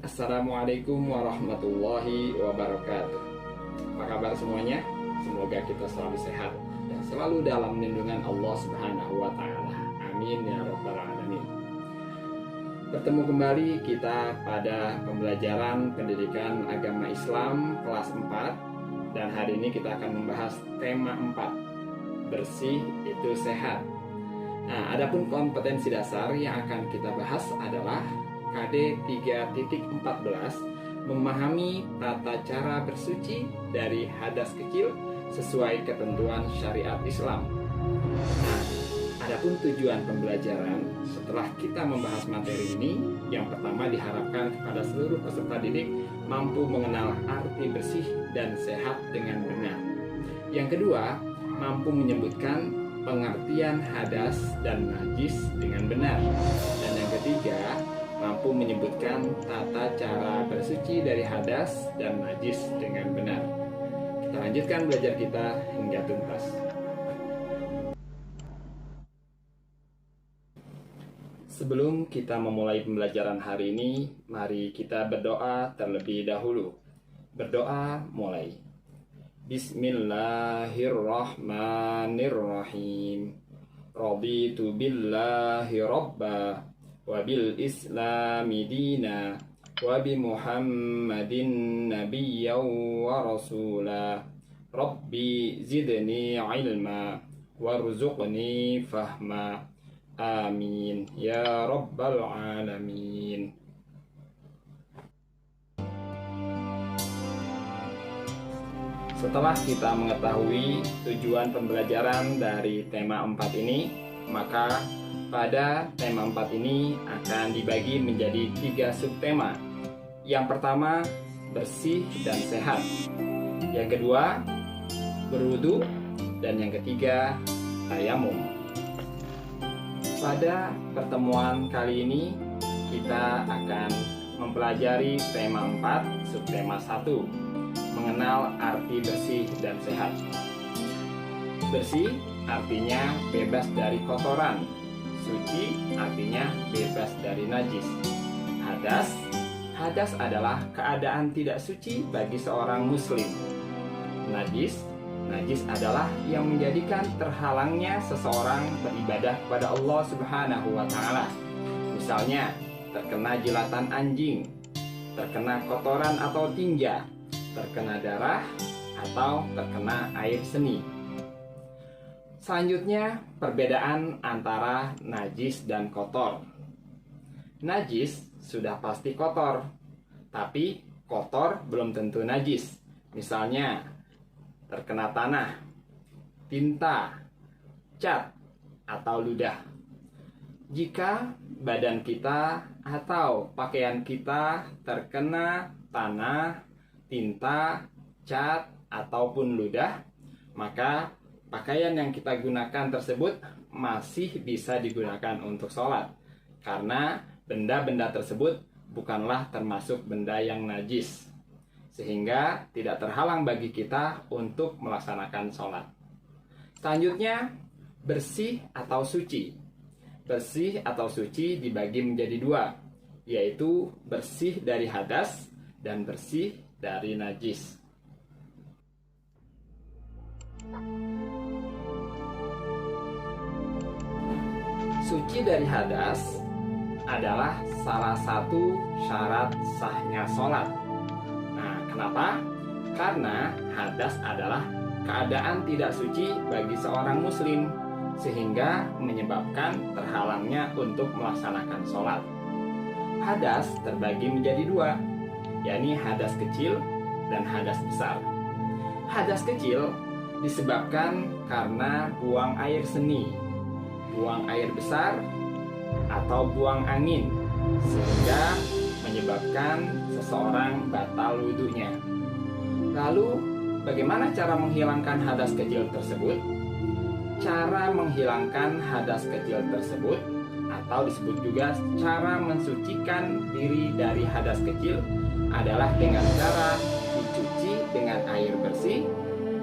Assalamualaikum warahmatullahi wabarakatuh. Apa kabar semuanya? Semoga kita selalu sehat dan selalu dalam lindungan Allah Subhanahu wa Ta'ala. Amin ya Rabbal 'Alamin. Bertemu kembali kita pada pembelajaran pendidikan agama Islam kelas 4, dan hari ini kita akan membahas tema 4, bersih itu sehat. Nah, adapun kompetensi dasar yang akan kita bahas adalah KD 3.14, memahami tata cara bersuci dari hadas kecil sesuai ketentuan syariat Islam. Nah, adapun tujuan pembelajaran setelah kita membahas materi ini, yang pertama diharapkan kepada seluruh peserta didik mampu mengenal arti bersih dan sehat dengan benar. Yang kedua, mampu menyebutkan pengertian hadas dan najis dengan benar. Dan yang ketiga, mampu menyebutkan tata cara bersuci dari hadas dan najis dengan benar. Kita lanjutkan belajar kita hingga tuntas. Sebelum kita memulai pembelajaran hari ini, mari kita berdoa terlebih dahulu. Berdoa mulai. Bismillahirrahmanirrahim. Raditu billahi rabba wa bil islami dina wa bi muhammadin nabiyyan wa rasula. Rabbi zidni ilma warzuqni fahma. Amin ya rabbal alamin. Setelah kita mengetahui tujuan pembelajaran dari tema 4 ini, maka pada tema 4 ini akan dibagi menjadi 3 subtema. Yang pertama, bersih dan sehat. Yang kedua, berwudu. Dan yang ketiga, tayamum. Pada pertemuan kali ini, kita akan mempelajari tema 4, subtema 1. Mengenal arti bersih dan sehat. Bersih artinya bebas dari kotoran. Suci artinya bebas dari najis. Hadas adalah keadaan tidak suci bagi seorang muslim. Najis adalah yang menjadikan terhalangnya seseorang beribadah kepada Allah Subhanahu wa Ta'ala. Misalnya, terkena jilatan anjing, terkena kotoran atau tinja, terkena darah, atau terkena air seni. Selanjutnya, perbedaan antara najis dan kotor. Najis sudah pasti kotor, tapi kotor belum tentu najis. Misalnya, terkena tanah, tinta, cat, atau ludah. Jika badan kita atau pakaian kita terkena tanah, tinta, cat, ataupun ludah, maka pakaian yang kita gunakan tersebut masih bisa digunakan untuk sholat, karena benda-benda tersebut bukanlah termasuk benda yang najis, sehingga tidak terhalang bagi kita untuk melaksanakan sholat. Selanjutnya, bersih atau suci. Bersih atau suci dibagi menjadi 2, yaitu bersih dari hadas dan bersih dari najis. Suci dari hadas adalah salah satu syarat sahnya sholat. Nah, kenapa? Karena hadas adalah keadaan tidak suci bagi seorang muslim, sehingga menyebabkan terhalangnya untuk melaksanakan sholat. Hadas terbagi menjadi 2, yakni hadas kecil dan hadas besar. Hadas kecil disebabkan karena buang air seni, buang air besar, atau buang angin, sehingga menyebabkan seseorang batal wudunya. Lalu, bagaimana cara menghilangkan hadas kecil tersebut? Cara menghilangkan hadas kecil tersebut, atau disebut juga cara mensucikan diri dari hadas kecil, adalah dengan cara dicuci dengan air bersih,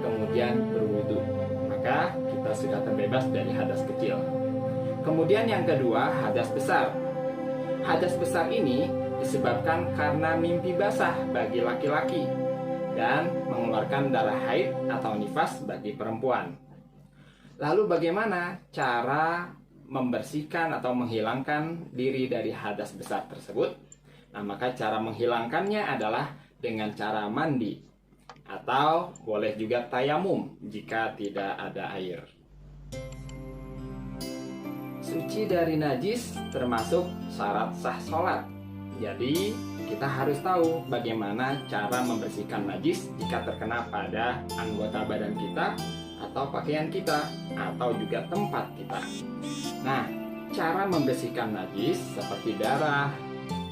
kemudian berwudu. Maka kita sudah terbebas dari hadas kecil. Kemudian yang kedua, hadas besar. Hadas besar ini disebabkan karena mimpi basah bagi laki-laki dan mengeluarkan darah haid atau nifas bagi perempuan. Lalu bagaimana cara membersihkan atau menghilangkan diri dari hadas besar tersebut? Nah, maka cara menghilangkannya adalah dengan cara mandi atau boleh juga tayamum jika tidak ada air. Suci dari najis termasuk syarat sah sholat. Jadi kita harus tahu bagaimana cara membersihkan najis jika terkena pada anggota badan kita atau pakaian kita atau juga tempat kita. Nah, cara membersihkan najis seperti darah,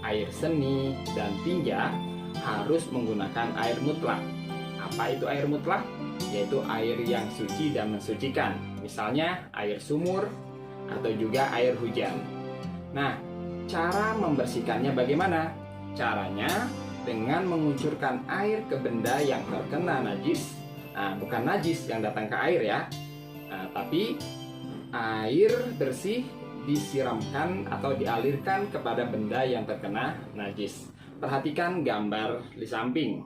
air seni, dan tinja harus menggunakan air mutlak. Apa itu air mutlak? Yaitu air yang suci dan mensucikan. Misalnya air sumur atau juga air hujan. Nah, cara membersihkannya bagaimana? Caranya dengan mengucurkan air ke benda yang terkena najis. Nah, bukan najis yang datang ke air ya. Nah, tapi air bersih disiramkan atau dialirkan kepada benda yang terkena najis. Perhatikan gambar di samping.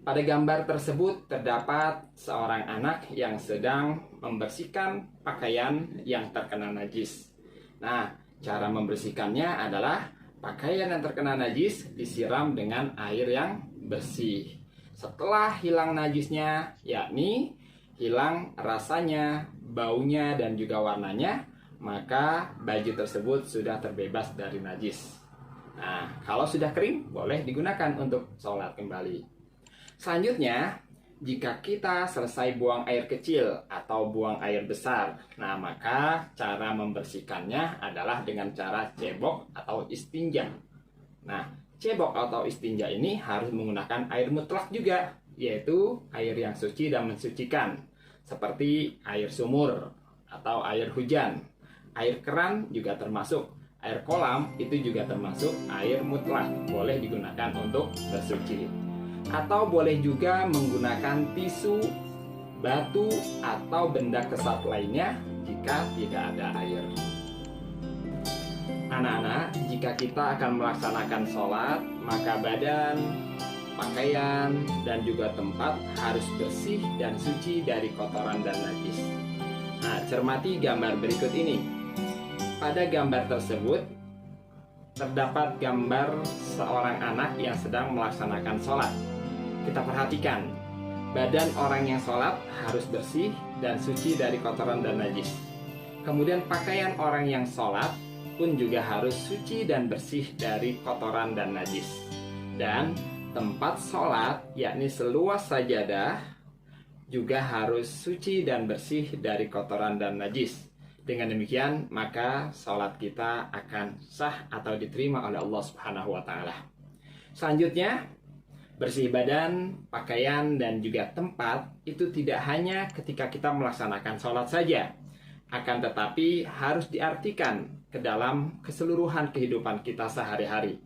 Pada gambar tersebut terdapat seorang anak yang sedang membersihkan pakaian yang terkena najis. Nah, cara membersihkannya adalah pakaian yang terkena najis disiram dengan air yang bersih. Setelah hilang najisnya, yakni hilang rasanya, baunya, dan juga warnanya, maka baju tersebut sudah terbebas dari najis. Nah, kalau sudah kering, boleh digunakan untuk sholat kembali. Selanjutnya, jika kita selesai buang air kecil atau buang air besar, nah maka cara membersihkannya adalah dengan cara cebok atau istinja. Nah, cebok atau istinja ini harus menggunakan air mutlak juga, yaitu air yang suci dan mensucikan, seperti air sumur atau air hujan. Air keran juga termasuk, air kolam itu juga termasuk air mutlak, boleh digunakan untuk bersuci. Atau boleh juga menggunakan tisu, batu, atau benda kesat lainnya jika tidak ada air. Anak-anak, jika kita akan melaksanakan sholat, maka badan, pakaian, dan juga tempat harus bersih dan suci dari kotoran dan najis. Nah, cermati gambar berikut ini. Pada gambar tersebut, terdapat gambar seorang anak yang sedang melaksanakan sholat. Kita perhatikan, badan orang yang sholat harus bersih dan suci dari kotoran dan najis. Kemudian pakaian orang yang sholat pun juga harus suci dan bersih dari kotoran dan najis. Dan tempat sholat, yakni seluas sajadah, juga harus suci dan bersih dari kotoran dan najis. Dengan demikian, maka sholat kita akan sah atau diterima oleh Allah Subhanahu wa Ta'ala. Selanjutnya, bersih badan, pakaian, dan juga tempat itu tidak hanya ketika kita melaksanakan sholat saja, akan tetapi harus diartikan ke dalam keseluruhan kehidupan kita sehari-hari.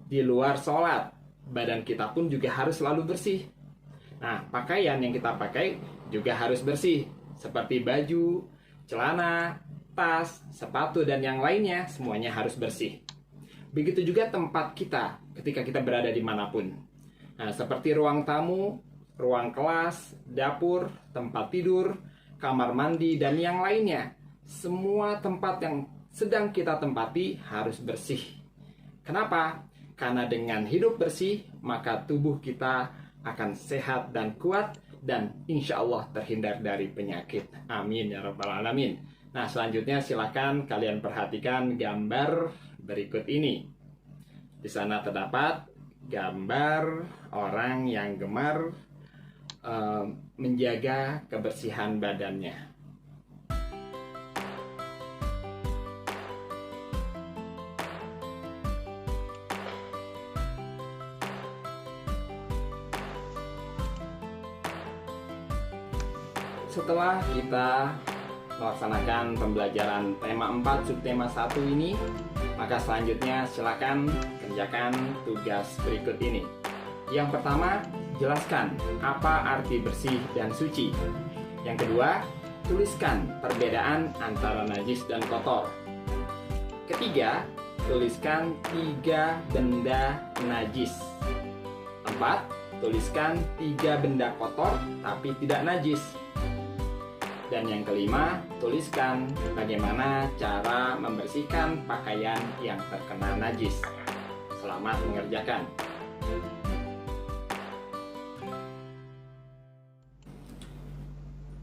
Di luar sholat, badan kita pun juga harus selalu bersih. Nah, pakaian yang kita pakai juga harus bersih, seperti baju, celana, tas, sepatu, dan yang lainnya, semuanya harus bersih. Begitu juga tempat kita ketika kita berada dimanapun. Nah, seperti ruang tamu, ruang kelas, dapur, tempat tidur, kamar mandi, dan yang lainnya. Semua tempat yang sedang kita tempati harus bersih. Kenapa? Karena dengan hidup bersih, maka tubuh kita akan sehat dan kuat, dan insya Allah terhindar dari penyakit. Amin ya rabbal alamin. Nah, selanjutnya silakan kalian perhatikan gambar berikut ini. Di sana terdapat gambar orang yang gemar menjaga kebersihan badannya. Setelah kita melaksanakan pembelajaran tema 4 subtema 1 ini, maka selanjutnya silakan kerjakan tugas berikut ini. Yang pertama, jelaskan apa arti bersih dan suci. Yang kedua, tuliskan perbedaan antara najis dan kotor. Ketiga, tuliskan 3 benda najis. 4. Tuliskan 3 benda kotor tapi tidak najis. Dan yang kelima, tuliskan bagaimana cara membersihkan pakaian yang terkena najis. Selamat mengerjakan.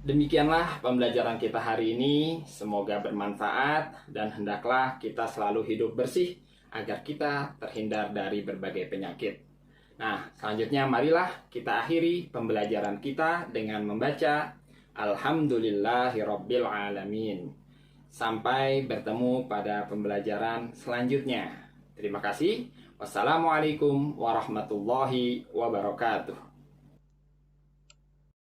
Demikianlah pembelajaran kita hari ini. Semoga bermanfaat dan hendaklah kita selalu hidup bersih agar kita terhindar dari berbagai penyakit. Nah, selanjutnya marilah kita akhiri pembelajaran kita dengan membaca Alhamdulillahirabbil alamin. Sampai bertemu pada pembelajaran selanjutnya. Terima kasih. Wassalamualaikum warahmatullahi wabarakatuh.